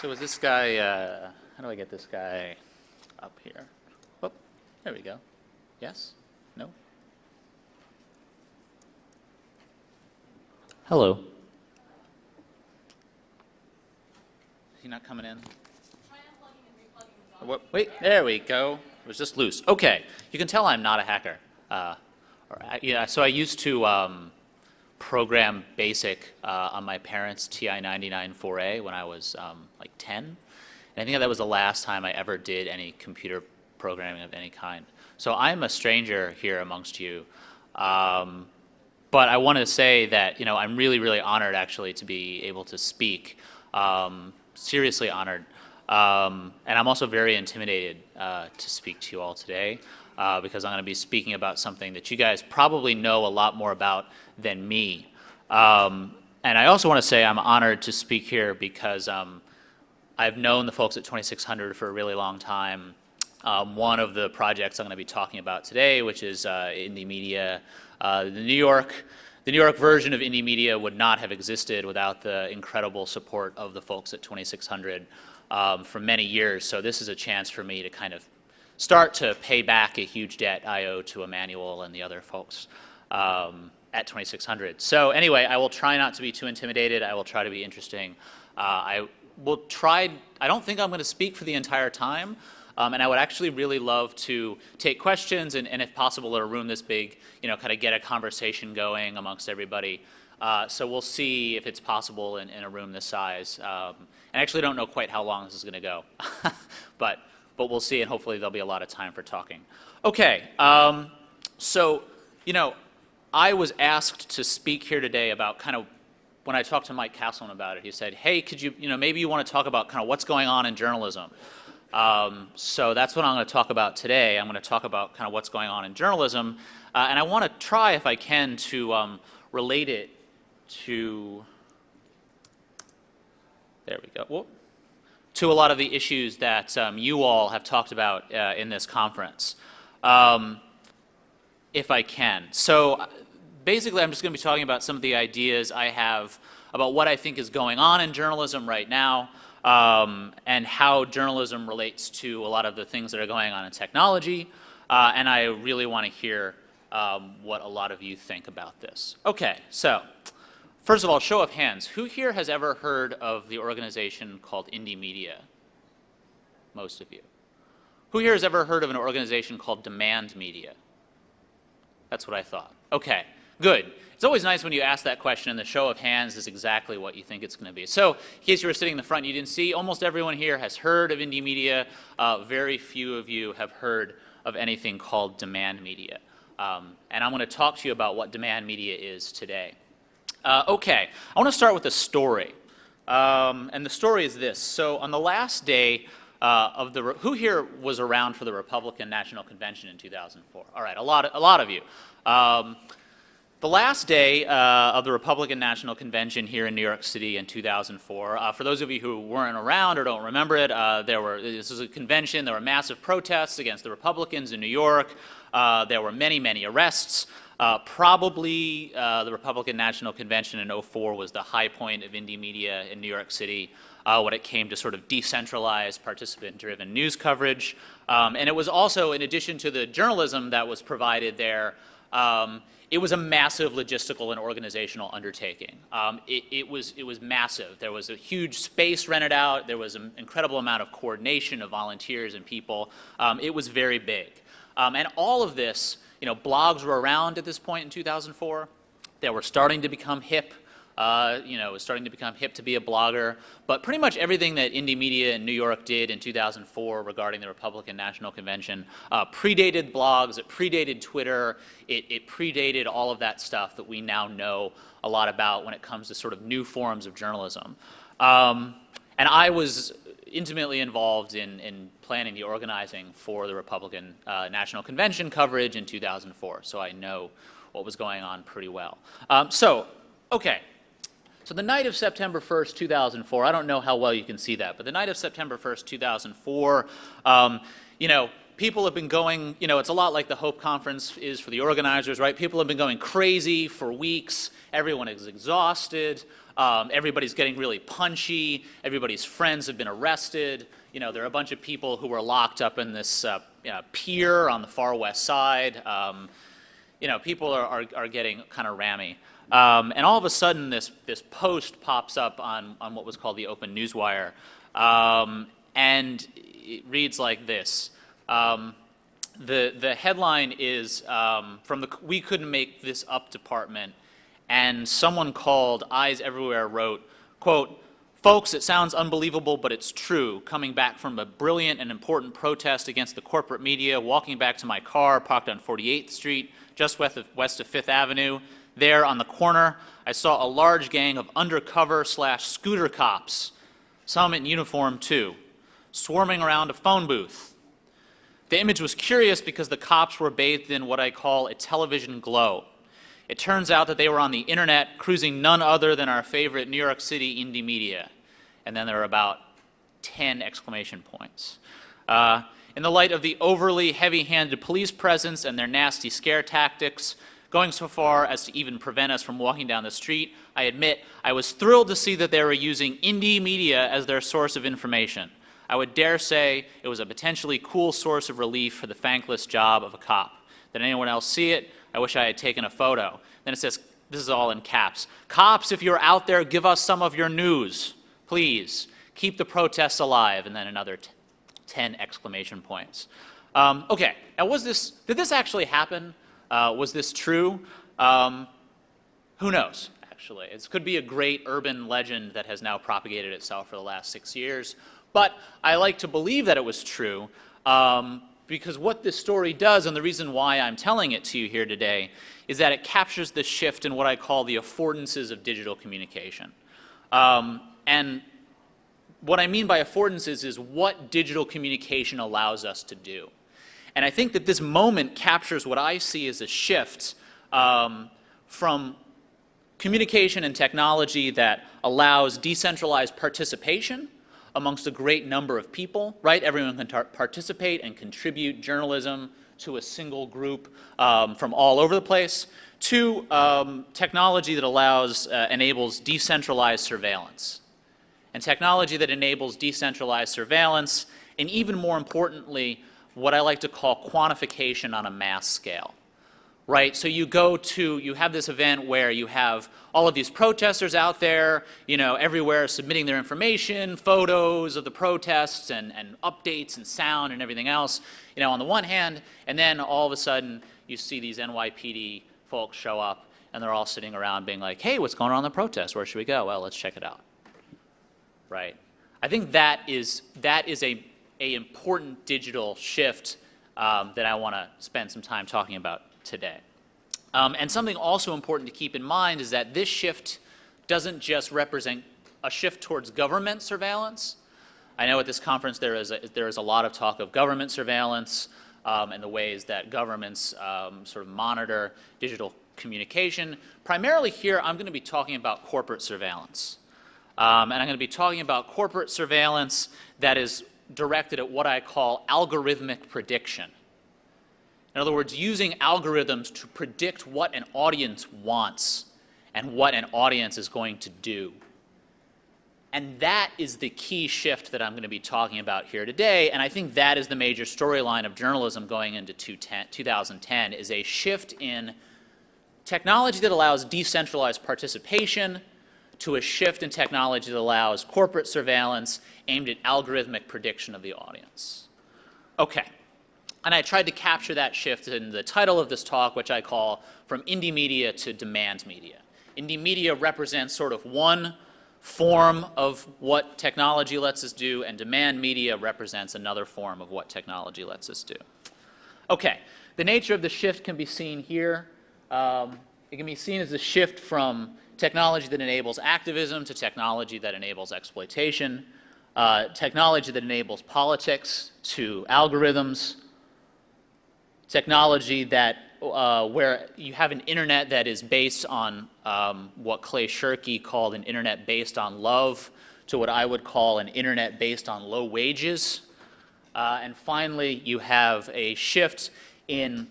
So is this guy, how do I get this guy up here? Oh, there we go. Yes? No? Hello. Is he not coming in? Wait, there we go. It was just loose. Okay, you can tell I'm not a hacker. So I used to program BASIC on my parents' TI-99 4A when I was like 10. And I think that was the last time I ever did any computer programming of any kind. So I'm a stranger here amongst you. But I want to say that, I'm really, really honored actually to be able to speak. Seriously honored. And I'm also very intimidated to speak to you all today because I'm going to be speaking about something that you guys probably know a lot more about than me. And I also want to say I'm honored to speak here because I've known the folks at 2600 for a really long time. One of the projects I'm going to be talking about today, which is Indymedia, the New York version of Indymedia would not have existed without the incredible support of the folks at 2600 for many years. So this is a chance for me to kind of start to pay back a huge debt I owe to Emmanuel and the other folks at 2600. So anyway, I will try not to be too intimidated. I will try to be interesting. I don't think I'm going to speak for the entire time. And I would actually really love to take questions and if possible, in a room this big, kind of get a conversation going amongst everybody. So we'll see if it's possible in a room this size. And I actually don't know quite how long this is going to go. but we'll see, and hopefully there'll be a lot of time for talking. Okay, so, I was asked to speak here today about kind of, when I talked to Mike Castleman about it, he said, hey, could you, maybe you want to talk about kind of what's going on in journalism. So that's what I'm going to talk about today. I'm going to talk about kind of what's going on in journalism. And I want to try, if I can, to relate it to, there we go, whoop, to a lot of the issues that you all have talked about in this conference, if I can. So basically, I'm just going to be talking about some of the ideas I have about what I think is going on in journalism right now, and how journalism relates to a lot of the things that are going on in technology. And I really want to hear what a lot of you think about this. Okay, so first of all, show of hands. Who here has ever heard of the organization called Indymedia? Most of you. Who here has ever heard of an organization called Demand Media? That's what I thought. Okay, good. It's always nice when you ask that question and the show of hands is exactly what you think it's going to be. So in case you were sitting in the front and you didn't see, almost everyone here has heard of Indymedia. Very few of you have heard of anything called Demand Media. And I'm going to talk to you about what Demand Media is today. Okay, I want to start with a story. And the story is this. So on the last day of who here was around for the Republican National Convention in 2004? All right, a lot of you. The last day of the Republican National Convention here in New York City in 2004, for those of you who weren't around or don't remember it, this was a convention. There were massive protests against the Republicans in New York. There were many, many arrests. Probably the Republican National Convention in 2004 was the high point of Indymedia in New York City when it came to sort of decentralized, participant-driven news coverage. And it was also, in addition to the journalism that was provided there, it was a massive logistical and organizational undertaking. It was massive. There was a huge space rented out. There was an incredible amount of coordination of volunteers and people. It was very big. And all of this, blogs were around at this point in 2004. They were starting to become hip. It was starting to become hip to be a blogger. But pretty much everything that Indymedia in New York did in 2004 regarding the Republican National Convention predated blogs, it predated Twitter, it predated all of that stuff that we now know a lot about when it comes to sort of new forms of journalism. And I was intimately involved in planning the organizing for the Republican National Convention coverage in 2004, so I know what was going on pretty well. Okay. So the night of September 1st, 2004, I don't know how well you can see that, but the night of September 1st, 2004, people have been going, it's a lot like the Hope Conference is for the organizers, right? People have been going crazy for weeks. Everyone is exhausted. Everybody's getting really punchy. Everybody's friends have been arrested. There are a bunch of people who were locked up in this pier on the far west side. People are getting kind of rammy. And all of a sudden, this post pops up on what was called the Open Newswire. And it reads like this. The headline is from the We Couldn't Make This Up department. And someone called Eyes Everywhere wrote, quote, "Folks, it sounds unbelievable, but it's true. Coming back from a brilliant and important protest against the corporate media, walking back to my car parked on 48th Street, just west of 5th Avenue, there on the corner, I saw a large gang of undercover/scooter cops, some in uniform too, swarming around a phone booth. The image was curious because the cops were bathed in what I call a television glow. It turns out that they were on the internet cruising none other than our favorite New York City Indymedia." And then there are about 10 exclamation points. "In the light of the overly heavy-handed police presence and their nasty scare tactics, going so far as to even prevent us from walking down the street, I admit I was thrilled to see that they were using Indymedia as their source of information. I would dare say it was a potentially cool source of relief for the thankless job of a cop. Did anyone else see it? I wish I had taken a photo." Then it says, this is all in caps, "Cops, if you're out there, give us some of your news. Please, keep the protests alive." And then another 10 exclamation points. Okay, now did this actually happen? Was this true? Who knows, actually. It could be a great urban legend that has now propagated itself for the last 6 years. But I like to believe that it was true because what this story does, and the reason why I'm telling it to you here today, is that it captures the shift in what I call the affordances of digital communication. And what I mean by affordances is what digital communication allows us to do. And I think that this moment captures what I see as a shift from communication and technology that allows decentralized participation amongst a great number of people, right? Everyone can participate and contribute journalism to a single group from all over the place, to technology that enables decentralized surveillance. And technology that enables decentralized surveillance, and even more importantly, what I like to call quantification on a mass scale. Right, so you have this event where you have all of these protesters out there, everywhere submitting their information, photos of the protests and updates and sound and everything else, on the one hand, and then all of a sudden you see these NYPD folks show up and they're all sitting around being like, "Hey, what's going on in the protest? Where should we go? Well, let's check it out." Right, I think that is a important digital shift that I want to spend some time talking about today. And something also important to keep in mind is that this shift doesn't just represent a shift towards government surveillance. I know at this conference there is a lot of talk of government surveillance and the ways that governments sort of monitor digital communication. Primarily here, I'm going to be talking about corporate surveillance. And I'm going to be talking about corporate surveillance that is directed at what I call algorithmic prediction. In other words, using algorithms to predict what an audience wants and what an audience is going to do. And that is the key shift that I'm going to be talking about here today, and I think that is the major storyline of journalism going into 2010, is a shift in technology that allows decentralized participation to a shift in technology that allows corporate surveillance aimed at algorithmic prediction of the audience. Okay. And I tried to capture that shift in the title of this talk, which I call From Indymedia to Demand Media. Indymedia represents sort of one form of what technology lets us do, and demand media represents another form of what technology lets us do. Okay, the nature of the shift can be seen here. It can be seen as a shift from technology that enables activism to technology that enables exploitation, technology that enables politics to algorithms, technology that where you have an internet that is based on what Clay Shirky called an internet based on love, to what I would call an internet based on low wages. And finally, you have a shift in,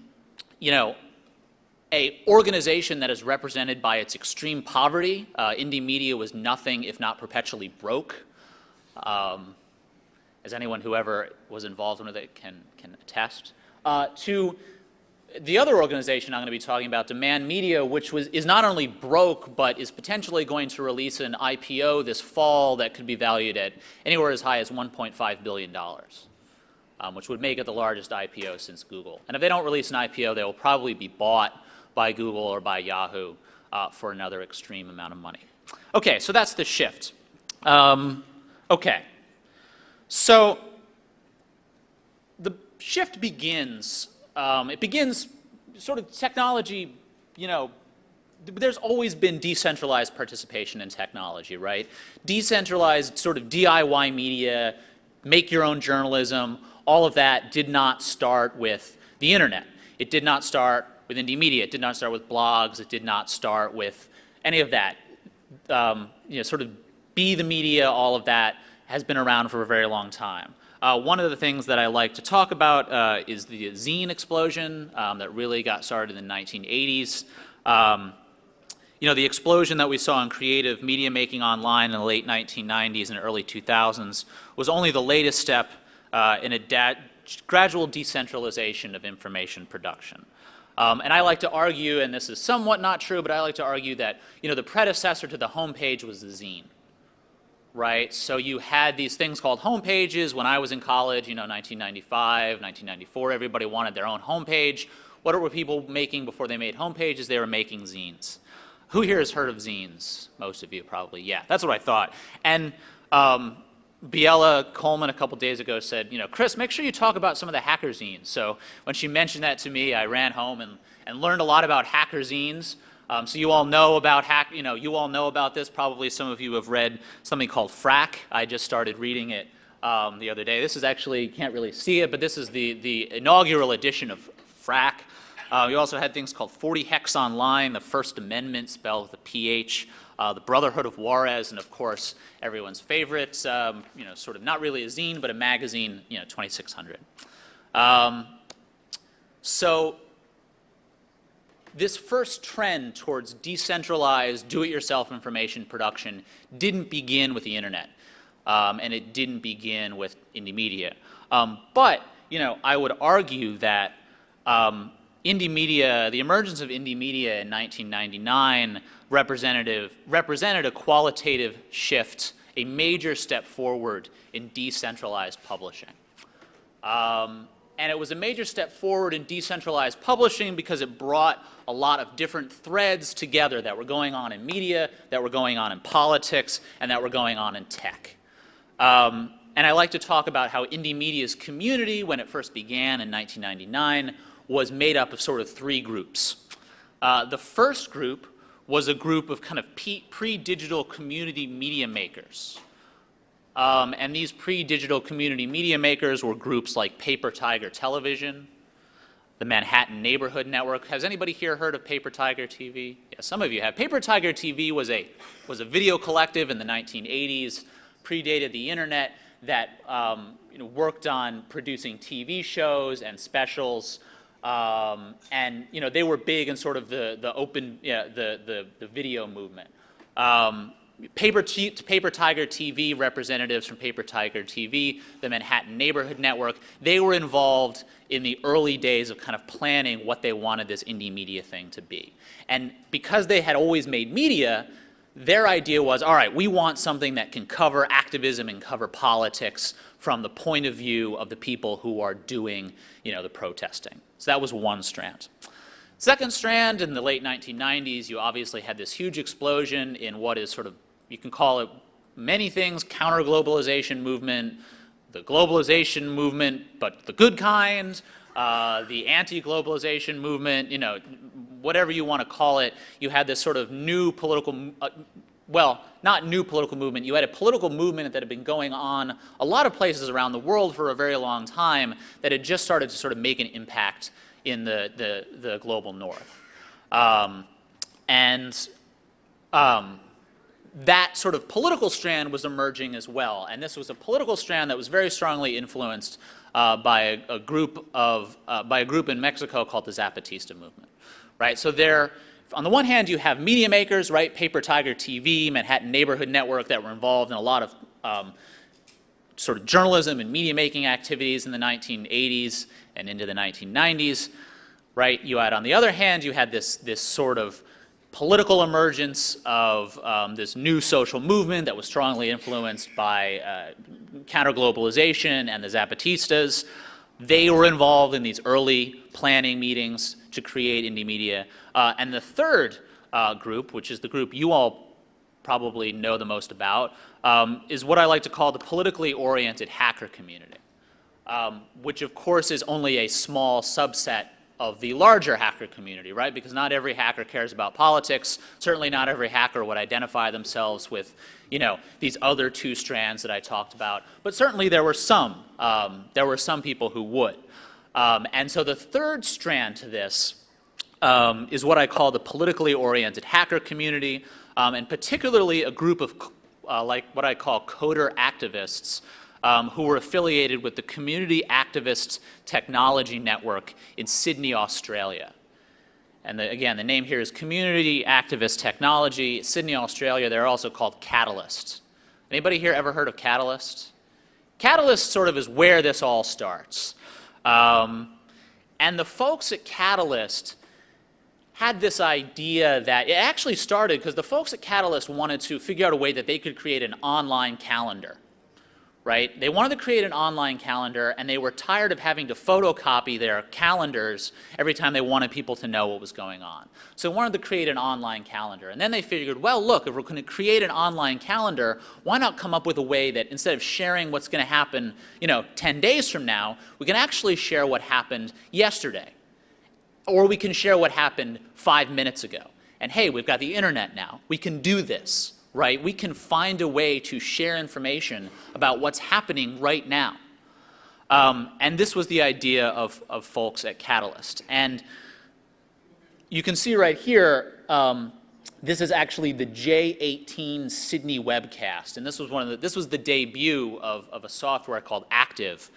a organization that is represented by its extreme poverty. Indymedia was nothing if not perpetually broke, as anyone who ever was involved with it can attest. To the other organization I'm going to be talking about, Demand Media, which is not only broke, but is potentially going to release an IPO this fall that could be valued at anywhere as high as $1.5 billion, which would make it the largest IPO since Google. And if they don't release an IPO, they will probably be bought by Google or by Yahoo for another extreme amount of money. Okay, so that's the shift. Okay, so the shift begins, it begins sort of technology, there's always been decentralized participation in technology, right? Decentralized sort of DIY media, make your own journalism, all of that did not start with the internet. It did not start with Indymedia, it did not start with blogs, it did not start with any of that. Sort of be the media, all of that has been around for a very long time. One of the things that I like to talk about is the zine explosion that really got started in the 1980s. The explosion that we saw in creative media making online in the late 1990s and early 2000s was only the latest step in a gradual decentralization of information production. And I like to argue, and this is somewhat not true, but I like to argue that the predecessor to the homepage was the zine. Right, so you had these things called homepages. When I was in college, 1995, 1994, everybody wanted their own homepage. What were people making before they made homepages? They were making zines. Who here has heard of zines? Most of you probably, yeah, that's what I thought. And Biella Coleman a couple days ago said, Chris, make sure you talk about some of the hacker zines. So when she mentioned that to me, I ran home and learned a lot about hacker zines. So you all know about you all know about this. Probably some of you have read something called Frack. I just started reading it the other day. This is actually, you can't really see it, but this is the inaugural edition of Frack. You also had things called 40 Hex Online, the First Amendment spelled with a PH, the Brotherhood of Juarez, and of course everyone's favorite, sort of not really a zine, but a magazine, 2600. So this first trend towards decentralized, do-it-yourself information production didn't begin with the internet, and it didn't begin with Indymedia. But I would argue that Indymedia, the emergence of Indymedia in 1999 represented a qualitative shift, a major step forward in decentralized publishing. And it was a major step forward in decentralized publishing because it brought a lot of different threads together that were going on in media, that were going on in politics, and that were going on in tech. And I like to talk about how Indymedia's community, when it first began in 1999, was made up of sort of three groups. The first group was a group of kind of pre-digital community media makers. And these pre-digital community media makers were groups like Paper Tiger Television, the Manhattan Neighborhood Network. Has anybody here heard of Paper Tiger TV? Yeah, some of you have. Paper Tiger TV was a video collective in the 1980s, predated the internet, that worked on producing TV shows and specials. And they were big in sort of the video movement. Paper Tiger TV representatives from Paper Tiger TV, the Manhattan Neighborhood Network, they were involved in the early days of kind of planning what they wanted this Indymedia thing to be. And because they had always made media, their idea was, all right, we want something that can cover activism and cover politics from the point of view of the people who are doing, the protesting. So that was one strand. Second strand, in the late 1990s, you obviously had this huge explosion in what is sort of, you can call it many things, counter-globalization movement, the globalization movement, but the good kind, the anti-globalization movement, whatever you want to call it. You had this sort of new political, well, not new political movement. You had a political movement that had been going on a lot of places around the world for a very long time that had just started to sort of make an impact in the global north. that sort of political strand was emerging as well. And this was a political strand that was very strongly influenced by a group in Mexico called the Zapatista movement, right? So there, on the one hand, you have media makers, right? Paper Tiger TV, Manhattan Neighborhood Network, that were involved in a lot of sort of journalism and media making activities in the 1980s and into the 1990s, right? You had, on the other hand, you had this sort of political emergence of this new social movement that was strongly influenced by counter-globalization and the Zapatistas. They were involved in these early planning meetings to create Indymedia. And the third group, which is the group you all probably know the most about, is what I like to call the politically oriented hacker community, which of course is only a small subset of the larger hacker community, right? Because not every hacker cares about politics. Certainly not every hacker would identify themselves with, you know, these other two strands that I talked about. But certainly there were some. There were some people who would. And so the third strand to this is what I call the politically oriented hacker community, and particularly a group of like what I call coder activists who were affiliated with the Community Activist Technology Network in Sydney, Australia. And again, the name here is Community Activist Technology, Sydney, Australia. They're also called Catalyst. Anybody here ever heard of Catalyst? Catalyst sort of is where this all starts. And the folks at Catalyst had this idea that it actually started because the folks at Catalyst wanted to figure out a way that they could create an online calendar, right? They wanted to create an online calendar, and they were tired of having to photocopy their calendars every time they wanted people to know what was going on. So they wanted to create an online calendar. And then they figured, well, look, if we're going to create an online calendar, why not come up with a way that instead of sharing what's going to happen, you know, 10 days from now, we can actually share what happened yesterday. Or we can share what happened 5 minutes ago. And hey, we've got the internet now. We can do this. Right? We can find a way to share information about what's happening right now. And this was the idea of folks at Catalyst. And you can see right here, this is actually the J18 Sydney webcast. And this was the debut of a software called Active.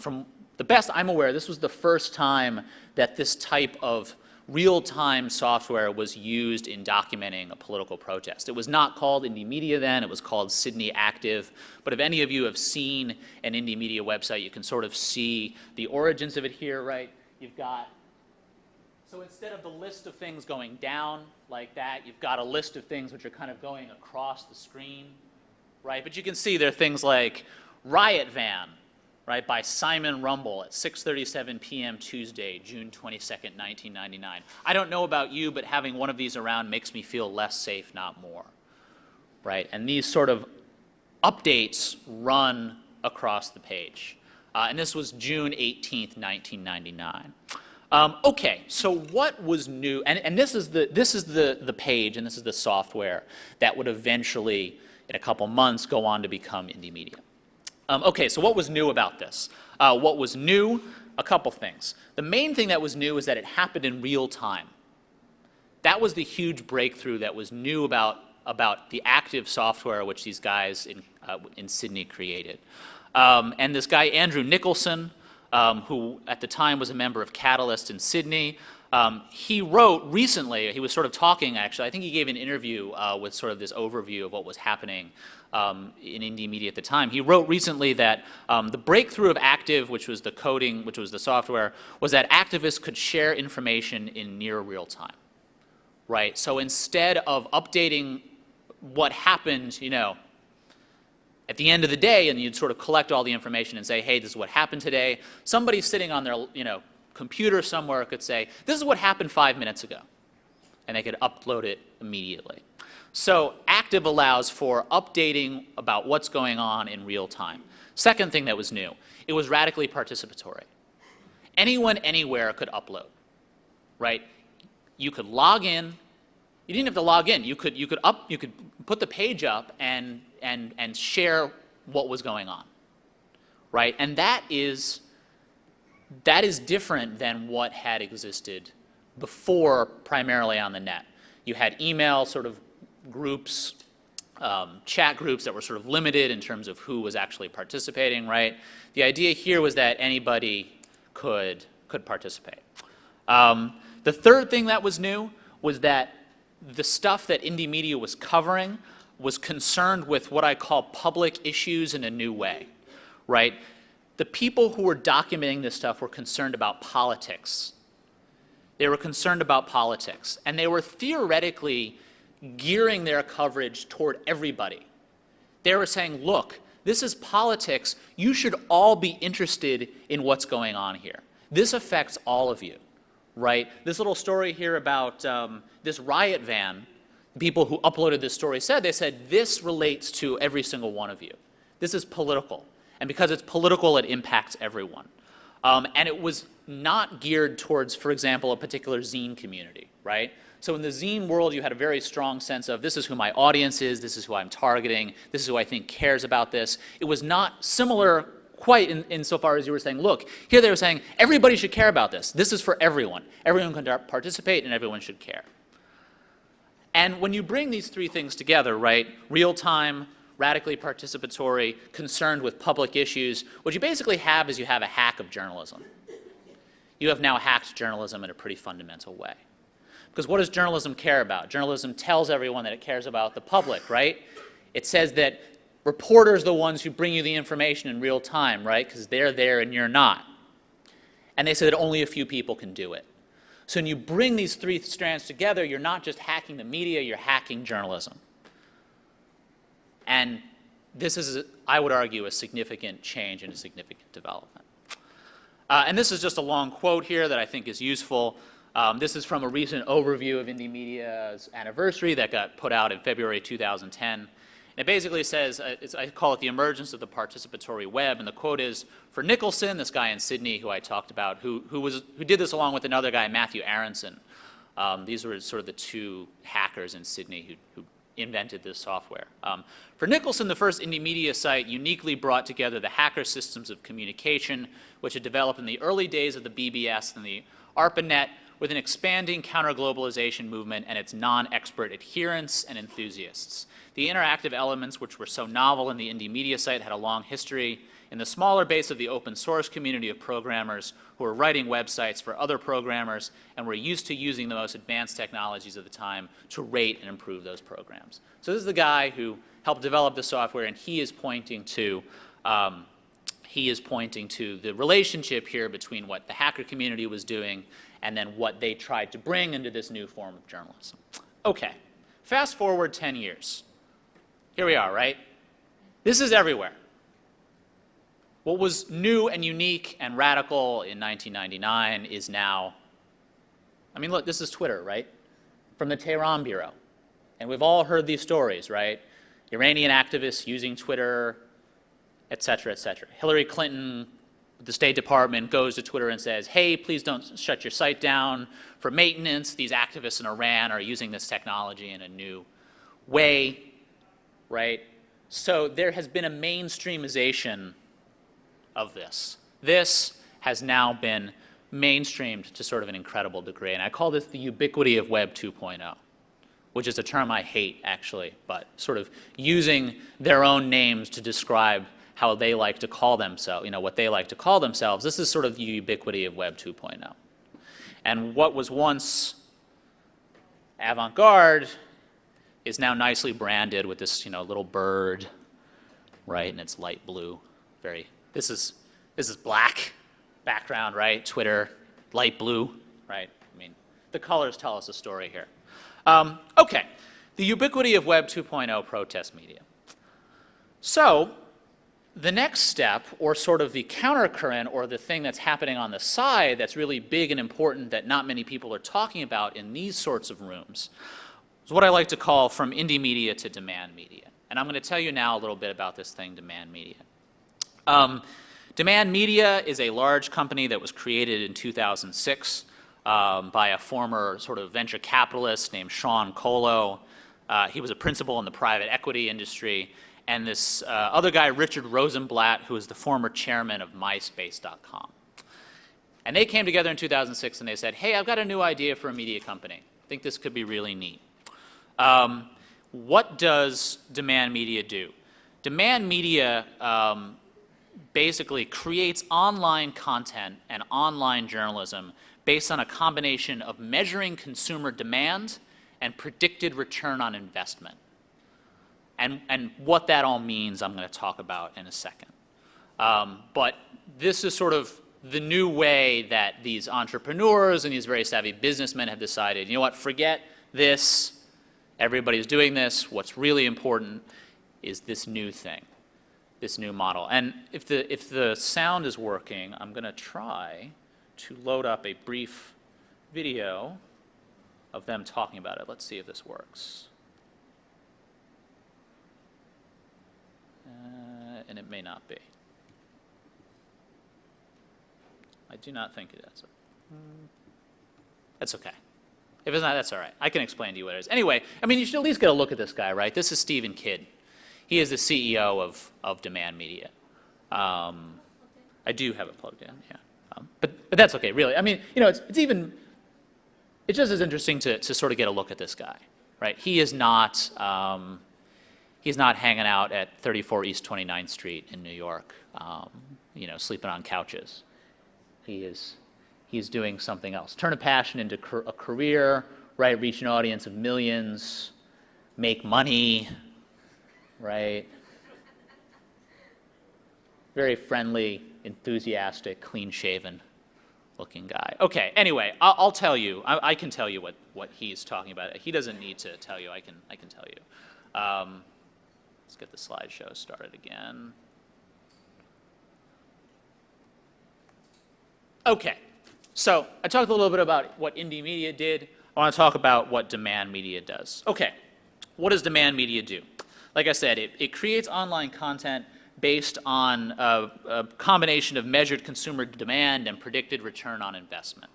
From the best I'm aware, this was the first time that this type of real-time software was used in documenting a political protest. It was not called Indymedia then, it was called Sydney Active. But if any of you have seen an Indymedia website, you can sort of see the origins of it here, right? You've got, so instead of the list of things going down like that, you've got a list of things which are kind of going across the screen, right? But you can see there are things like Riot Van, right, by Simon Rumble at 6:37 p.m. Tuesday, June 22nd, 1999. I don't know about you, but having one of these around makes me feel less safe, not more, right? And these sort of updates run across the page. And this was June 18th, 1999. Okay, so what was new? And this is the page, and this is the software that would eventually, in a couple months, go on to become Indymedia. Okay, so what was new about this? What was new? A couple things. The main thing that was new is that it happened in real time. That was the huge breakthrough that was new about the Active software which these guys in Sydney created. And this guy, Andrew Nicholson, who at the time was a member of Catalyst in Sydney, he wrote recently, he was sort of talking actually, I think he gave an interview with sort of this overview of what was happening in Indymedia at the time. He wrote recently that the breakthrough of Active, which was the coding, which was the software, was that activists could share information in near real time, right? So instead of updating what happened, you know, at the end of the day, and you'd sort of collect all the information and say, hey, this is what happened today, somebody sitting on their, you know, computer somewhere could say, this is what happened 5 minutes ago, and they could upload it immediately. So Active allows for updating about what's going on in real time. Second thing that was new, it was radically participatory. Anyone, anywhere could upload, right? You could log in. You didn't have to log in. You could put the page up and share what was going on, right? And that is different than what had existed before, primarily on the net. You had email sort of groups chat groups that were sort of limited in terms of who was actually participating, right? The idea here was that anybody could participate. The third thing that was new was that the stuff that Indymedia was covering was concerned with what I call public issues in a new way, right? The people who were documenting this stuff were concerned about politics. They were concerned about politics, and they were theoretically gearing their coverage toward everybody. They were saying, look, this is politics. You should all be interested in what's going on here. This affects all of you, right? This little story here about this riot van, people who uploaded this story they said, this relates to every single one of you. This is political. And because it's political, it impacts everyone. And it was not geared towards, for example, a particular zine community, right? So in the zine world, you had a very strong sense of this is who my audience is, this is who I'm targeting, this is who I think cares about this. It was not similar quite insofar as you were saying, look, here they were saying everybody should care about this. This is for everyone. Everyone can participate and everyone should care. And when you bring these three things together, right, real-time, radically participatory, concerned with public issues, what you basically have is you have a hack of journalism. You have now hacked journalism in a pretty fundamental way. Because what does journalism care about? Journalism tells everyone that it cares about the public, right? It says that reporters are the ones who bring you the information in real time, right? Because they're there and you're not. And they say that only a few people can do it. So when you bring these three strands together, you're not just hacking the media, you're hacking journalism. And this is, I would argue, a significant change and a significant development. And this is just a long quote here that I think is useful. This is from a recent overview of Indymedia's anniversary that got put out in February 2010. And it basically says, I call it the emergence of the participatory web, and the quote is, for Nicholson, this guy in Sydney who I talked about, who did this along with another guy, Matthew Aronson. These were sort of the two hackers in Sydney who invented this software. For Nicholson, the first Indymedia site uniquely brought together the hacker systems of communication, which had developed in the early days of the BBS and the ARPANET, with an expanding counter-globalization movement and its non-expert adherents and enthusiasts. The interactive elements which were so novel in the Indymedia site had a long history in the smaller base of the open source community of programmers who were writing websites for other programmers and were used to using the most advanced technologies of the time to rate and improve those programs. So this is the guy who helped develop the software, and he is pointing to the relationship here between what the hacker community was doing and then what they tried to bring into this new form of journalism. Okay, fast forward 10 years. Here we are, right? This is everywhere. What was new and unique and radical in 1999 is now, I mean, look, this is Twitter, right? From the Tehran Bureau. And we've all heard these stories, right? Iranian activists using Twitter, et cetera, et cetera. Hillary Clinton, the State Department, goes to Twitter and says, hey, please don't shut your site down for maintenance. These activists in Iran are using this technology in a new way, right? So there has been a mainstreamization of this. This has now been mainstreamed to sort of an incredible degree. And I call this the ubiquity of Web 2.0, which is a term I hate, actually, but sort of using their own names to describe how they like to call themselves, what they like to call themselves. This is sort of the ubiquity of Web 2.0. And what was once avant-garde is now nicely branded with this, little bird, right? And it's light blue. This is black background, right? Twitter, light blue, right? I mean, the colors tell us a story here. Okay, the ubiquity of Web 2.0 protest media. So the next step, or sort of the countercurrent, or the thing that's happening on the side that's really big and important that not many people are talking about in these sorts of rooms, is what I like to call from Indymedia to demand media. And I'm going to tell you now a little bit about this thing, demand media. Demand Media is a large company that was created in 2006 by a former sort of venture capitalist named Sean Colo. He was a principal in the private equity industry. And this other guy, Richard Rosenblatt, who is the former chairman of MySpace.com. And they came together in 2006 and they said, hey, I've got a new idea for a media company. I think this could be really neat. what does demand media do? Demand media basically creates online content and online journalism based on a combination of measuring consumer demand and predicted return on investment. And what that all means, I'm going to talk about in a second. But this is sort of the new way that these entrepreneurs and these very savvy businessmen have decided, you know what, forget this, everybody's doing this, what's really important is this new thing, this new model. And if the sound is working, I'm going to try to load up a brief video of them talking about it. Let's see if this works. And it may not be. I do not think it is. That's okay. If it's not, that's all right. I can explain to you what it is. Anyway, I mean, you should at least get a look at this guy, right? This is Stephen Kidd. He is the CEO of Demand Media. I do have it plugged in, yeah. But that's okay, really. I mean, you know, it's just as interesting to sort of get a look at this guy, right? He's not hanging out at 34 East 29th Street in New York, you know, sleeping on couches. He's doing something else. Turn a passion into a career, right? Reach an audience of millions, make money, right? Very friendly, enthusiastic, clean-shaven looking guy. Okay, anyway, I'll tell you. I can tell you what he's talking about. He doesn't need to tell you. I can tell you. Let's get the slideshow started again. Okay, so I talked a little bit about what Indymedia did. I want to talk about what Demand Media does. Okay, what does Demand Media do? Like I said, it creates online content based on a combination of measured consumer demand and predicted return on investment.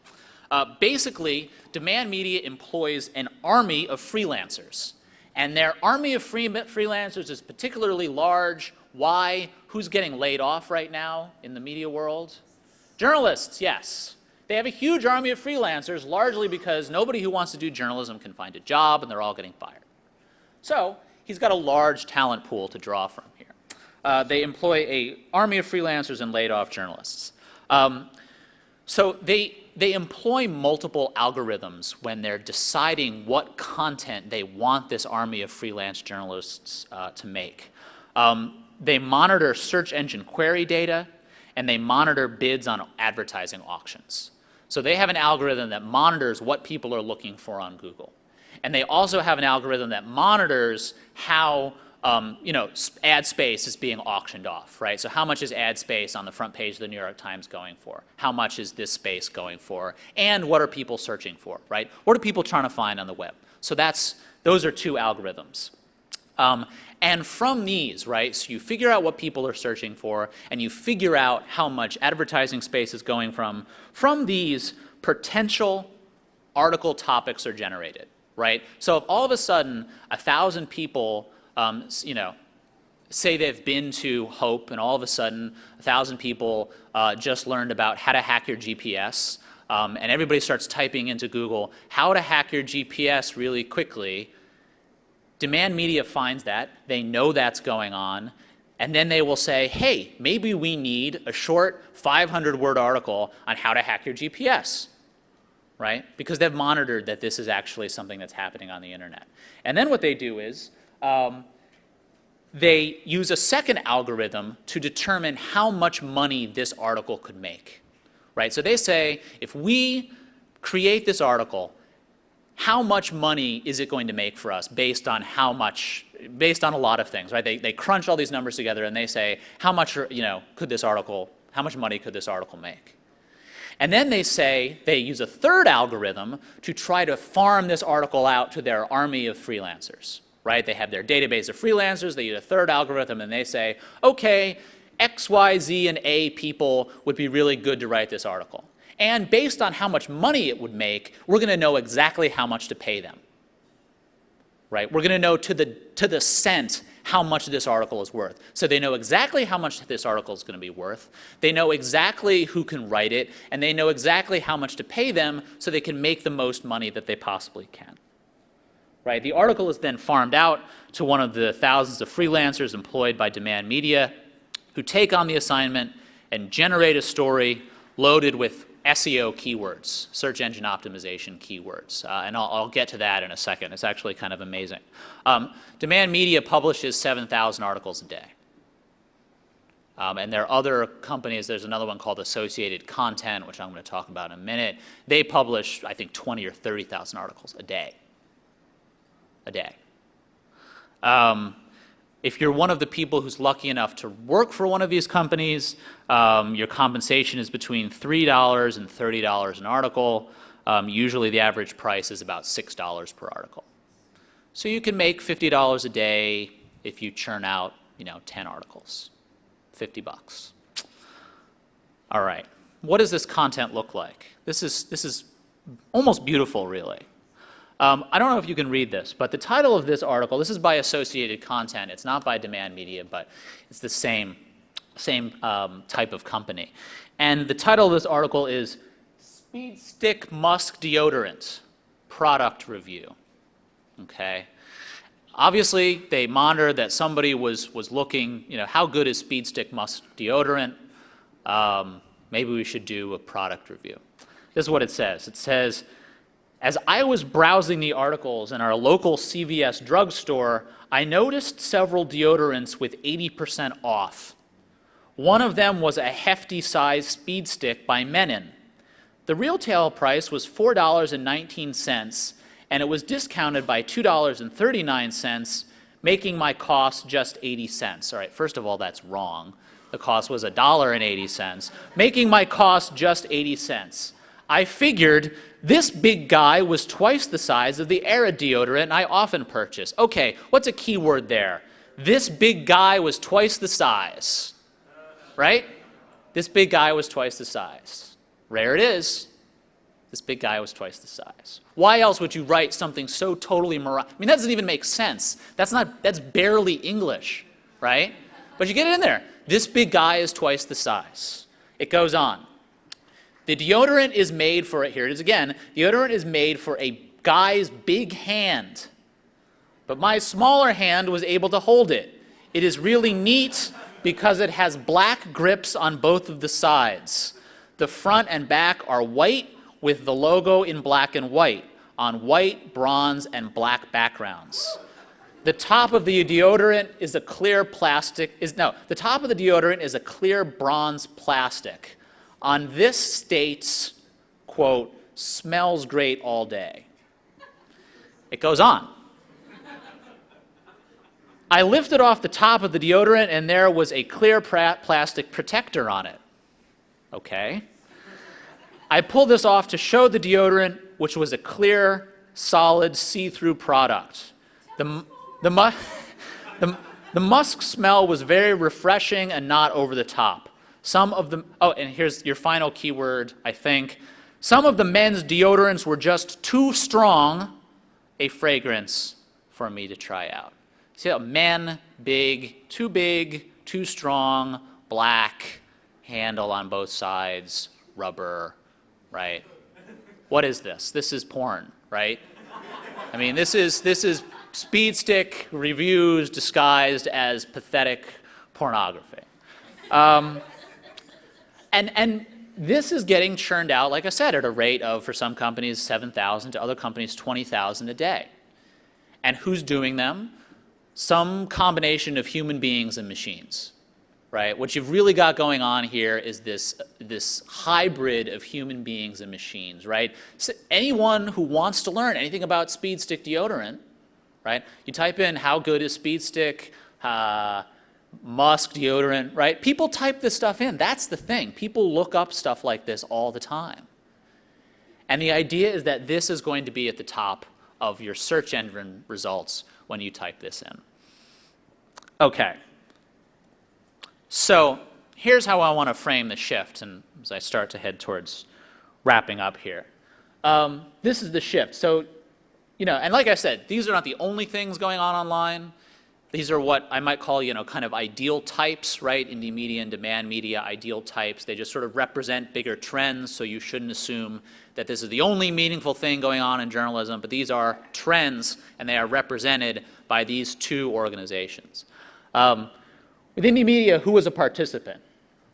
Basically, Demand Media employs an army of freelancers. And their army of freelancers is particularly large. Why? Who's getting laid off right now in the media world? Journalists, yes. They have a huge army of freelancers, largely because nobody who wants to do journalism can find a job, and they're all getting fired. So he's got a large talent pool to draw from here. They employ an army of freelancers and laid off journalists. So they employ multiple algorithms when they're deciding what content they want this army of freelance journalists to make. They monitor search engine query data, and they monitor bids on advertising auctions. So they have an algorithm that monitors what people are looking for on Google. And they also have an algorithm that monitors how ad space is being auctioned off, right? So how much is ad space on the front page of the New York Times going for? How much is this space going for? And what are people searching for, right? What are people trying to find on the web? So those are two algorithms. And from these, right, so you figure out what people are searching for, and you figure out how much advertising space is going from these potential article topics are generated, right? So if all of a sudden 1,000 people say they've been to Hope, and all of a sudden 1,000 people just learned about how to hack your GPS, and everybody starts typing into Google, how to hack your GPS really quickly, Demand Media finds that, they know that's going on, and then they will say, hey, maybe we need a short 500-word article on how to hack your GPS, right? Because they've monitored that this is actually something that's happening on the internet. And then what they do is, they use a second algorithm to determine how much money this article could make, right? So they say, if we create this article, how much money is it going to make for us based on a lot of things, right? They crunch all these numbers together and they say, how much money could this article make? And then they use a third algorithm to try to farm this article out to their army of freelancers, right? They have their database of freelancers, they use a third algorithm, and they say, okay, X, Y, Z, and A people would be really good to write this article. And based on how much money it would make, we're going to know exactly how much to pay them, right? We're going to know to the cent how much this article is worth. So they know exactly how much this article is going to be worth. They know exactly who can write it, and they know exactly how much to pay them so they can make the most money that they possibly can, right? The article is then farmed out to one of the thousands of freelancers employed by Demand Media who take on the assignment and generate a story loaded with SEO keywords, search engine optimization keywords. And I'll get to that in a second. It's actually kind of amazing. Demand Media publishes 7,000 articles a day. And there are other companies, there's another one called Associated Content, which I'm going to talk about in a minute. They publish, I think, 20 or 30,000 articles a day. A day. If you're one of the people who's lucky enough to work for one of these companies, your compensation is between $3 and $30 an article. Usually the average price is about $6 per article. So you can make $50 a day if you churn out, 10 articles. 50 bucks. All right. What does this content look like? This is almost beautiful, really. I don't know if you can read this, but the title of this article, this is by Associated Content. It's not by Demand Media, but it's the same type of company. And the title of this article is Speed Stick Musk Deodorant Product Review. Okay. Obviously, they monitored that somebody was looking, how good is Speed Stick Musk Deodorant? Maybe we should do a product review. This is what it says. It says, as I was browsing the articles in our local CVS drugstore, I noticed several deodorants with 80% off. One of them was a hefty size Speed Stick by Menon. The retail price was $4.19, and it was discounted by $2.39, making my cost just 80 cents. All right, first of all, that's wrong. The cost was $1.80, making my cost just 80 cents. I figured this big guy was twice the size of the Era deodorant I often purchase. Okay, what's a keyword there? This big guy was twice the size, right? This big guy was twice the size. Rare it is. This big guy was twice the size. Why else would you write something so totally that doesn't even make sense. That's barely English, right? But you get it in there. This big guy is twice the size. It goes on. The deodorant is made for, here it is again, deodorant is made for a guy's big hand. But my smaller hand was able to hold it. It is really neat because it has black grips on both of the sides. The front and back are white with the logo in black and white on white, bronze, and black backgrounds. The top of the deodorant is a clear the top of the deodorant is a clear bronze plastic. On this states, quote, smells great all day. It goes on. I lifted off the top of the deodorant and there was a clear plastic protector on it. Okay. I pulled this off to show the deodorant, which was a clear, solid, see-through product. The musk smell was very refreshing and not over the top. And here's your final keyword, I think. Some of the men's deodorants were just too strong a fragrance for me to try out. See how men, big, too strong, black, handle on both sides, rubber, right? What is this? This is porn, right? I mean, this is Speed Stick reviews disguised as pathetic pornography. And this is getting churned out, like I said, at a rate of, for some companies, 7,000, to other companies, 20,000 a day. And who's doing them? Some combination of human beings and machines, right? What you've really got going on here is this hybrid of human beings and machines, right? So anyone who wants to learn anything about Speed Stick deodorant, right? You type in how good is Speed Stick, Musk deodorant, right? People type this stuff in. That's the thing. People look up stuff like this all the time. And the idea is that this is going to be at the top of your search engine results when you type this in. Okay. So here's how I want to frame the shift, and as I start to head towards wrapping up here. This is the shift. So, and like I said, these are not the only things going on online. These are what I might call, kind of ideal types, right? Indymedia and demand media, ideal types. They just sort of represent bigger trends, so you shouldn't assume that this is the only meaningful thing going on in journalism, but these are trends, and they are represented by these two organizations. With Indymedia, who was a participant?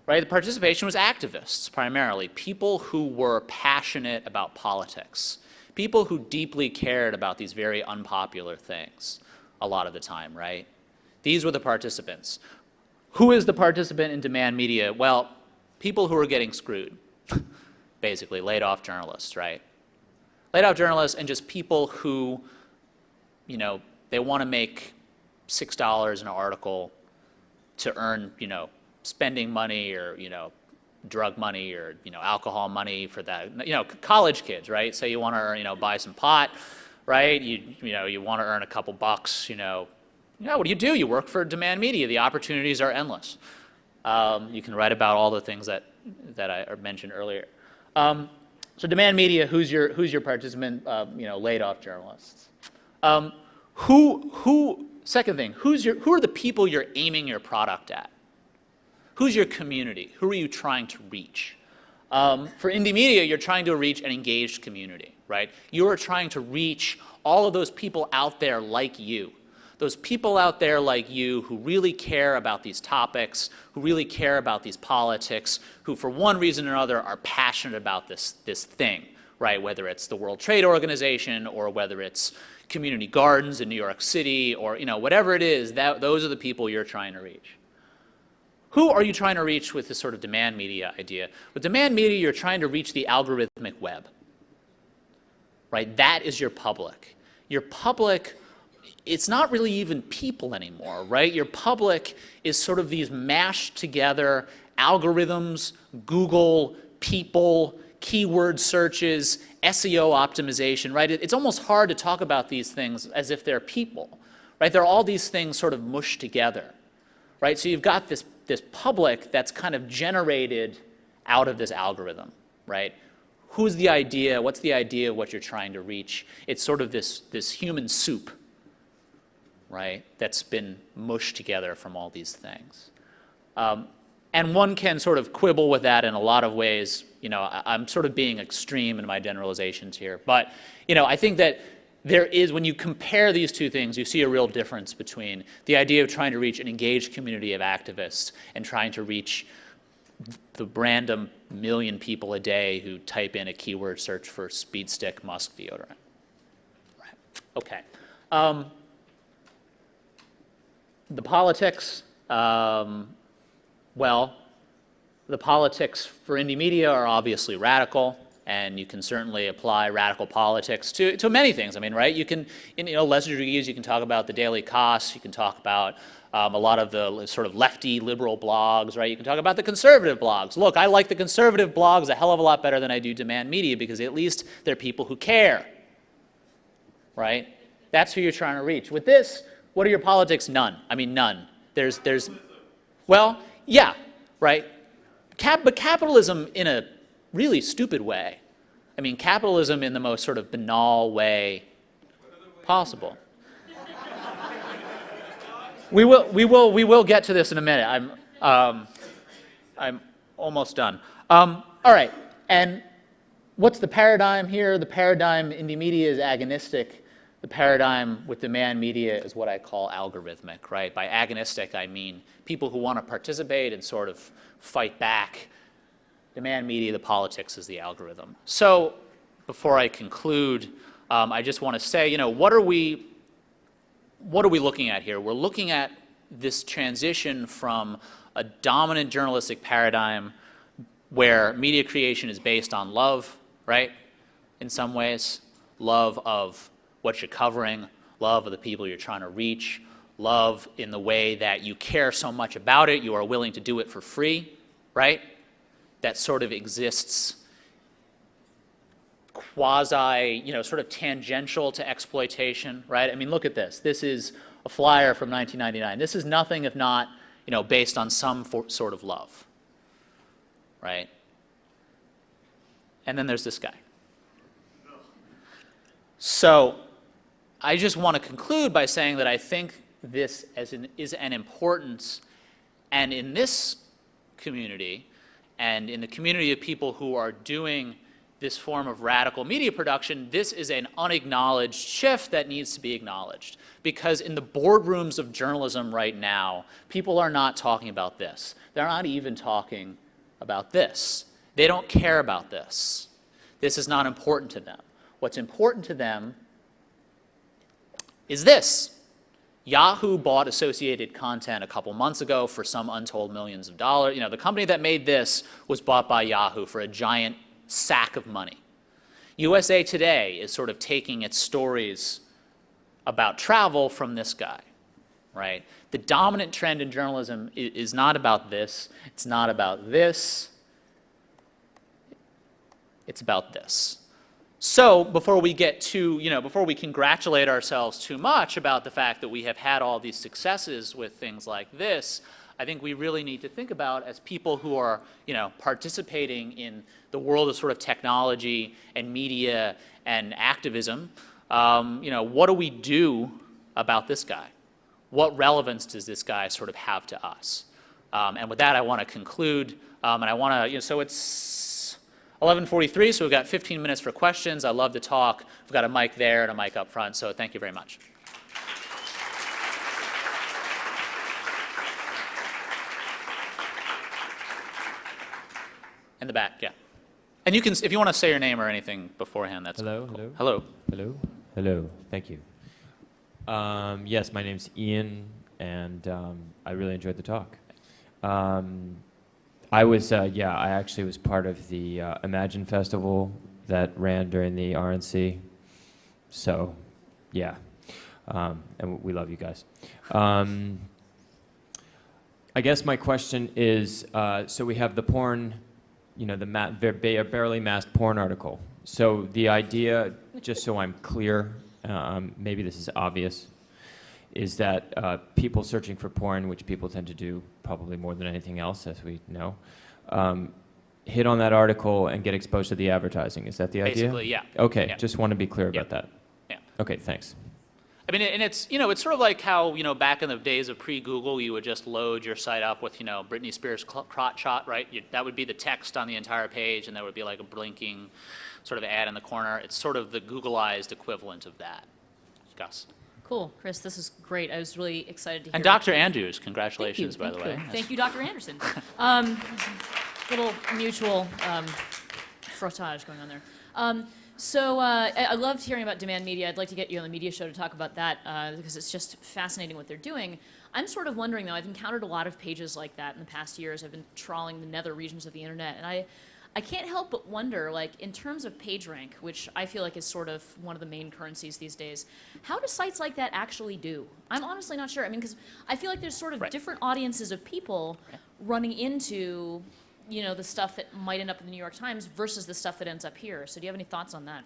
Right? The participation was activists, primarily, people who were passionate about politics, people who deeply cared about these very unpopular things a lot of the time, right? These were the participants. Who is the participant in demand media? Well, people who are getting screwed, basically, laid off journalists, right? Laid off journalists and just people who, they want to make $6 an article to earn, spending money or, drug money or, alcohol money for that, college kids, right? Say you want to earn, buy some pot, right? You want to earn a couple bucks, what do? You work for demand media. The opportunities are endless. You can write about all the things that I mentioned earlier. So demand media, who's your participant? Laid off journalists. Second thing, who are the people you're aiming your product at? Who's your community? Who are you trying to reach? For Indymedia, you're trying to reach an engaged community, right? You are trying to reach all of those people out there like you. Those people out there like you who really care about these topics, who really care about these politics, who for one reason or another are passionate about this thing, right? Whether it's the World Trade Organization or whether it's community gardens in New York City or whatever it is, those are the people you're trying to reach. Who are you trying to reach with this sort of demand media idea? With demand media, you're trying to reach the algorithmic web, right? That is your public. Your public, it's not really even people anymore, right? Your public is sort of these mashed together algorithms, Google, people, keyword searches, SEO optimization, right? It's almost hard to talk about these things as if they're people, right? They're all these things sort of mushed together, right? So you've got this public that's kind of generated out of this algorithm, right? Who's the idea? What's the idea of what you're trying to reach? It's sort of this human soup, right, that's been mushed together from all these things. And one can sort of quibble with that in a lot of ways. I'm sort of being extreme in my generalizations here. But, I think that there is, when you compare these two things, you see a real difference between the idea of trying to reach an engaged community of activists and trying to reach the random million people a day who type in a keyword search for speed stick Musk deodorant. Right. Okay. The politics, well, the politics for Indymedia are obviously radical, and you can certainly apply radical politics to many things. I mean, right? You can, in lesser degrees, you can talk about the daily costs. You can talk about a lot of the sort of lefty liberal blogs, right? You can talk about the conservative blogs. Look, I like the conservative blogs a hell of a lot better than I do demand media because at least they're people who care, right? That's who you're trying to reach. With this, what are your politics? None. I mean, none. Well, yeah, right? But capitalism in a really stupid way. I mean, capitalism in the most sort of banal way possible. We will get to this in a minute. I'm almost done. All right, and what's the paradigm here? The paradigm in Indymedia is agonistic. The paradigm with demand media is what I call algorithmic, right? By agonistic, I mean people who want to participate and sort of fight back. Demand media, the politics is the algorithm. So before I conclude, I just want to say, what are we looking at here? We're looking at this transition from a dominant journalistic paradigm where media creation is based on love, right? In some ways, love of what you're covering, love of the people you're trying to reach, love in the way that you care so much about it, you are willing to do it for free, right? That sort of exists quasi, sort of tangential to exploitation, right? I mean, look at this. This is a flyer from 1999. This is nothing if not, based on some sort of love, right? And then there's this guy. So I just want to conclude by saying that I think this is an importance, and in this community, and in the community of people who are doing this form of radical media production, this is an unacknowledged shift that needs to be acknowledged. Because in the boardrooms of journalism right now, people are not talking about this. They're not even talking about this. They don't care about this. This is not important to them. What's important to them is this. Yahoo bought Associated Content a couple months ago for some untold millions of dollars. You know, the company that made this was bought by Yahoo for a giant sack of money. USA Today is sort of taking its stories about travel from this guy, right? The dominant trend in journalism is not about this. It's not about this. It's about this. So before we get to, before we congratulate ourselves too much about the fact that we have had all these successes with things like this, I think we really need to think about, as people who are, participating in the world of sort of technology and media and activism, what do we do about this guy? What relevance does this guy sort of have to us? And with that, I want to conclude, and I want to, so it's 11:43, so we've got 15 minutes for questions. I love to talk. We've got a mic there and a mic up front, so thank you very much. In the back, yeah. And you can, if you want to say your name or anything beforehand, that's hello, cool. hello. Hello. Hello. Hello. Thank you. Yes, my name's Ian, and I really enjoyed the talk. I actually was part of the Imagine Festival that ran during the RNC. So, yeah, and we love you guys. I guess my question is, so we have the porn, the barely masked porn article. So the idea, just so I'm clear, maybe this is obvious, is that people searching for porn, which people tend to do probably more than anything else, as we know, hit on that article and get exposed to the advertising. Is that the idea? Basically, yeah. Okay, Yeah. Just want to be clear about that. Yeah. Okay, thanks. I mean, and it's, it's sort of like how, back in the days of pre-Google, you would just load your site up with, Britney Spears crotch shot, right? That would be the text on the entire page, and there would be like a blinking sort of ad in the corner. It's sort of the Googleized equivalent of that. Gus. Cool, Chris, this is great. I was really excited to hear. And Dr. Andrews, congratulations, by the way. Thank you, Dr. Anderson. Little mutual frottage going on there. So I loved hearing about demand media. I'd like to get you on the media show to talk about that because it's just fascinating what they're doing. I'm sort of wondering, though, I've encountered a lot of pages like that in the past years. I've been trawling the nether regions of the internet, and I can't help but wonder, like, in terms of PageRank, which I feel like is sort of one of the main currencies these days, how do sites like that actually do? I'm honestly not sure. I mean, because I feel like there's sort of different audiences of people running into, the stuff that might end up in the New York Times versus the stuff that ends up here. So do you have any thoughts on that?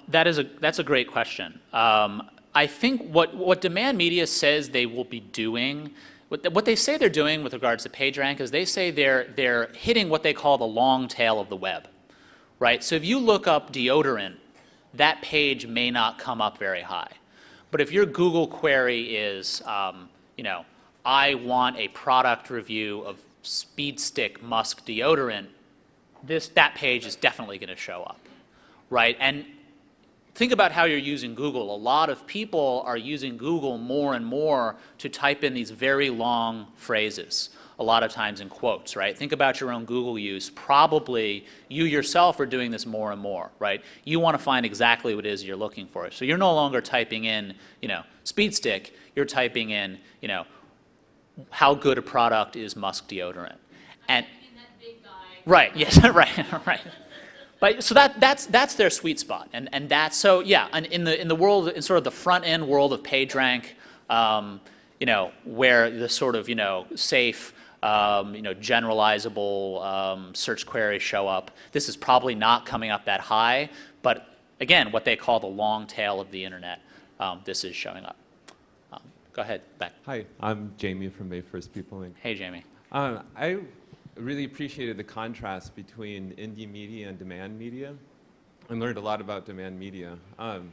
That's a great question. I think what demand media says they will be doing, what they say they're doing with regards to PageRank is they say they're hitting what they call the long tail of the web, right? So if you look up deodorant, that page may not come up very high. But if your Google query is, I want a product review of Speed Stick Musk deodorant, that page is definitely going to show up, right? And think about how you're using Google. A lot of people are using Google more and more to type in these very long phrases, a lot of times in quotes, right? Think about your own Google use. Probably you yourself are doing this more and more, right? You want to find exactly what it is you're looking for. So you're no longer typing in, Speed Stick. You're typing in, how good a product is Musk deodorant. And that big guy. Right, yes, right. But so that's their sweet spot, and that's so yeah. And in the world, in sort of the front end world of PageRank, where the sort of safe, generalizable search queries show up, this is probably not coming up that high. But again, what they call the long tail of the internet, this is showing up. Go ahead, back. Hi, I'm Jamie from May First People Inc. Hey, Jamie. I really appreciated the contrast between Indymedia and demand media. I learned a lot about demand media. And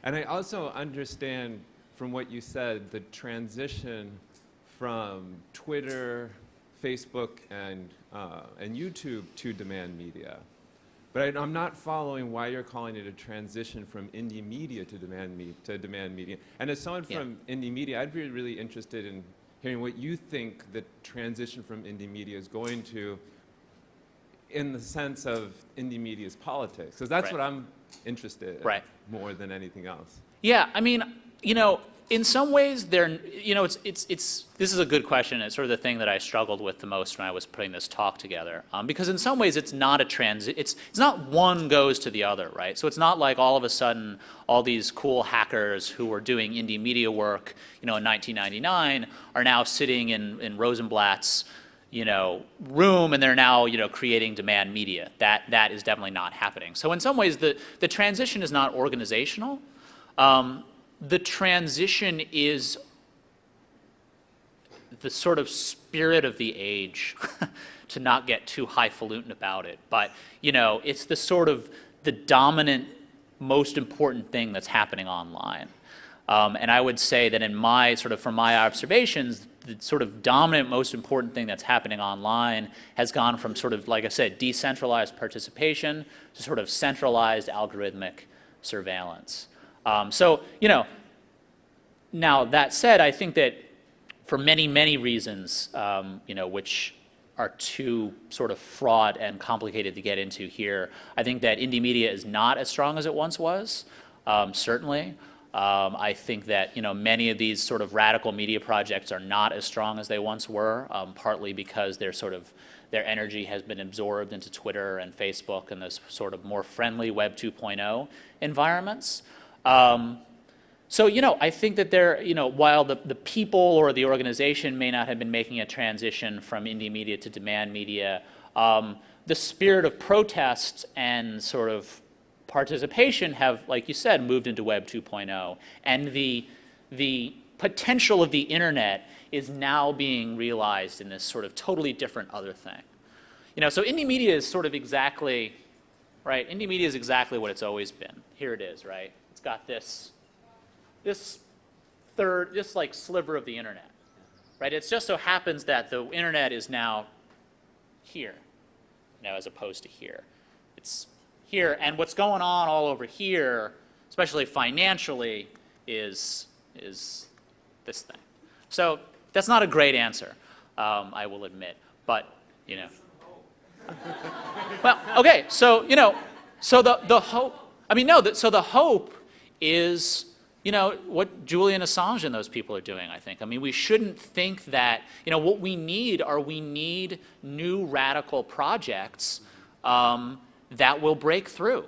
I also understand from what you said, the transition from Twitter, Facebook, and YouTube to demand media. But I'm not following why you're calling it a transition from Indymedia to demand media. And as someone from Indymedia, I'd be really interested in hearing what you think the transition from Indymedia is going to, in the sense of Indymedia's politics, because that's what I'm interested in more than anything else. Yeah, I mean, you know, in some ways, this is a good question. It's sort of the thing that I struggled with the most when I was putting this talk together. Because in some ways, it's not a it's not one goes to the other, right? So it's not like all of a sudden all these cool hackers who were doing Indymedia work, you know, in 1999 are now sitting in Rosenblatt's, you know, room, and they're now, you know, creating demand media. That is definitely not happening. So in some ways, the transition is not organizational. The transition is the sort of spirit of the age, to not get too highfalutin about it. But, you know, it's the sort of the dominant, most important thing that's happening online. And I would say that from my observations, the sort of dominant, most important thing that's happening online has gone from sort of, like I said, decentralized participation to sort of centralized algorithmic surveillance. So, you know, now that said, I think that for many, many reasons, you know, which are too sort of fraught and complicated to get into here, I think that Indymedia is not as strong as it once was, certainly. I think that, you know, many of these sort of radical media projects are not as strong as they once were, partly because their energy has been absorbed into Twitter and Facebook and those sort of more friendly Web 2.0 environments. So, you know, I think that you know, while the people or the organization may not have been making a transition from Indymedia to demand media, the spirit of protest and sort of participation have, like you said, moved into Web 2.0. And the potential of the internet is now being realized in this sort of totally different other thing. You know, so Indymedia is sort of exactly, right? Indymedia is exactly what it's always been. Here it is, right? It's got this like sliver of the internet, right? It just so happens that the internet is now here, you know, as opposed to here. It's here, and what's going on all over here, especially financially, is this thing. So that's not a great answer, I will admit, but, you know. Well, okay, so, you know, so the hope, I mean, no, so the hope is, you know, what Julian Assange and those people are doing, I think. I mean, we shouldn't think that, you know, what we need new radical projects that will break through,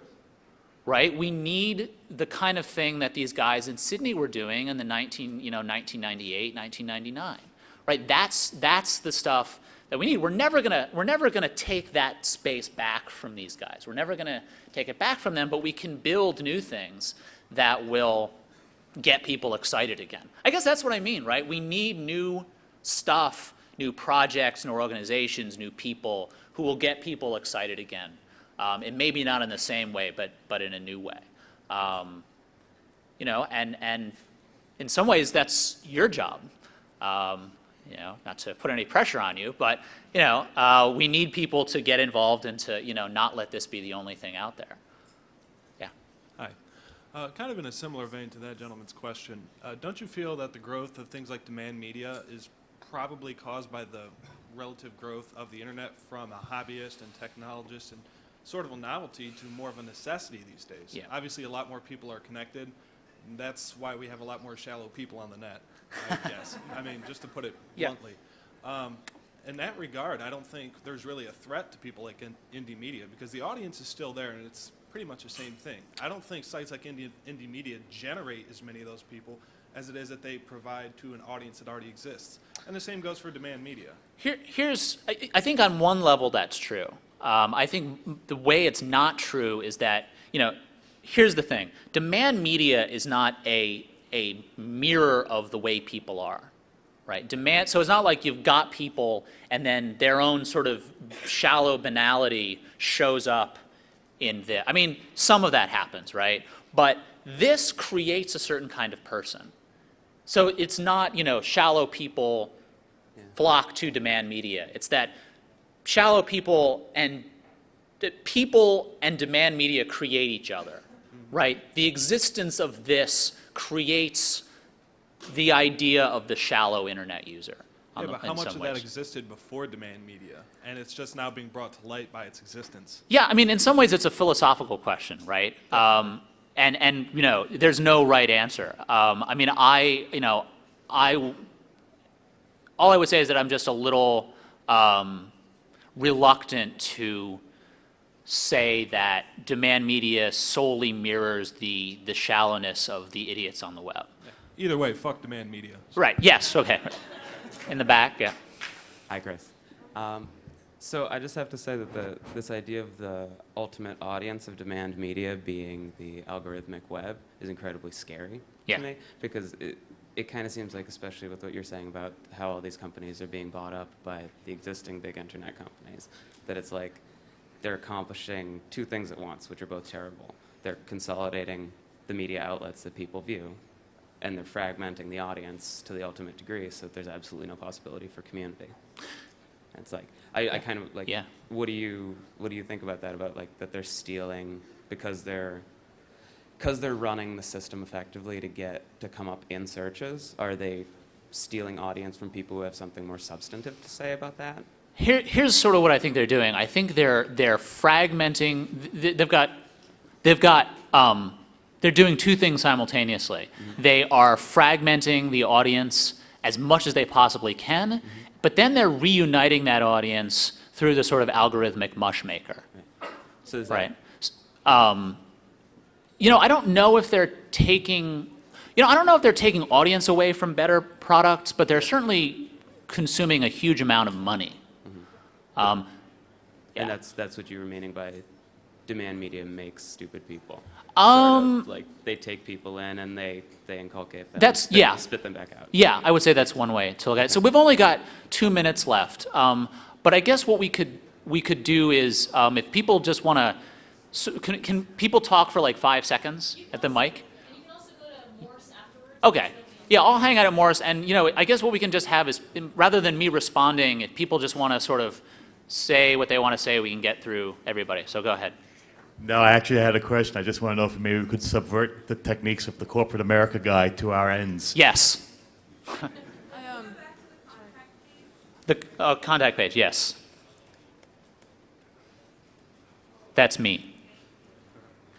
right? We need the kind of thing that these guys in Sydney were doing in the 1998, 1999, right? That's the stuff that we need. We're never gonna take that space back from these guys. We're never gonna take it back from them, but we can build new things that will get people excited again. I guess that's what I mean, right? We need new stuff, new projects, new organizations, new people who will get people excited again. And maybe not in the same way, but in a new way. You know, and in some ways that's your job. You know, not to put any pressure on you, but, you know, we need people to get involved and to, you know, not let this be the only thing out there. Yeah. Hi. Kind of in a similar vein to that gentleman's question, don't you feel that the growth of things like demand media is probably caused by the relative growth of the internet from a hobbyist and technologist and sort of a novelty to more of a necessity these days? Yeah. Obviously, a lot more people are connected. And that's why we have a lot more shallow people on the net, I guess. I mean, just to put it bluntly. In that regard, I don't think there's really a threat to people like Indymedia because the audience is still there and it's pretty much the same thing. I don't think sites like Indymedia generate as many of those people as it is that they provide to an audience that already exists. And the same goes for demand media. I think on one level that's true. I think the way it's not true is that, you know, here's the thing. Demand media is not a mirror of the way people are, right? So it's not like you've got people and then their own sort of shallow banality shows up in the, I mean, some of that happens, right? But this creates a certain kind of person. So it's not, shallow people flock to demand media. It's that shallow people and demand media create each other, right? The existence of this creates the idea of the shallow internet user. Yeah, but how in much some of that ways. existed before demand media? And it's just now being brought to light by its existence. Yeah, I mean, in some ways it's a philosophical question, right? And there's no right answer. I mean, all I would say is that I'm just a little reluctant to say that demand media solely mirrors the shallowness of the idiots on the web. Either way, fuck demand media. Right, yes, okay. In the back, yeah. Hi, Chris. So I just have to say that this idea of the ultimate audience of demand media being the algorithmic web is incredibly scary Yeah. to me, because it kind of seems like, especially with what you're saying about how all these companies are being bought up by the existing big internet companies, that it's like they're accomplishing two things at once, which are both terrible. They're consolidating the media outlets that people view, and they're fragmenting the audience to the ultimate degree, so that there's absolutely no possibility for community. And it's like, I kind of like, Yeah. what do you think about that? About like that they're stealing because they're running the system effectively to come up in searches? Are they stealing audience from people who have something more substantive to say about that? Here's sort of what I think they're doing. I think they're fragmenting. They're doing two things simultaneously. Mm-hmm. They are fragmenting the audience as much as they possibly can, Mm-hmm. but then they're reuniting that audience through the sort of algorithmic mush maker, So is that, right? I don't know if they're taking, audience away from better products, but they're certainly consuming a huge amount of money. Yeah. And that's what you were meaning by demand media makes stupid people. Um, Sort of, like they take people in and they inculcate them. That's- then yeah. Spit them back out. Yeah, I would say that's one way to look at it. So we've only got 2 minutes left, but I guess what we could do is if people just want to, can people talk for like 5 seconds at the mic? And you can also go to Morse afterwards. Okay. Yeah, I'll hang out at Morris, and I guess what we can just have is, rather than me responding, if people just want to sort of say what they want to say, we can get through everybody. So go ahead. No, I actually had a question. I just want to know if maybe we could subvert the techniques of the corporate America guy to our ends. Yes. The contact page, yes. That's me.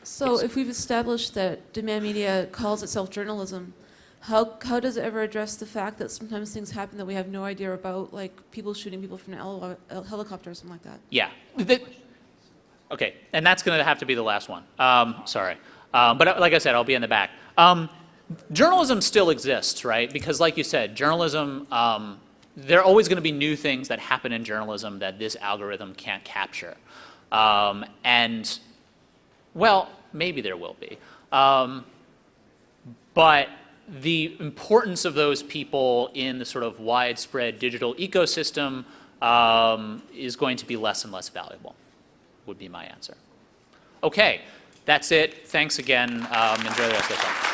So if we've established that demand media calls itself journalism, how does it ever address the fact that sometimes things happen that we have no idea about, like people shooting people from a helicopter or something like that? Yeah. Okay, and that's going to have to be the last one. Sorry. But like I said, I'll be in the back. Journalism still exists, right? Because like you said, journalism, there are always going to be new things that happen in journalism that this algorithm can't capture. And, well, maybe there will be. But the importance of those people in the sort of widespread digital ecosystem is going to be less and less valuable, would be my answer. Okay, that's it. Thanks again. Enjoy the rest of the talk.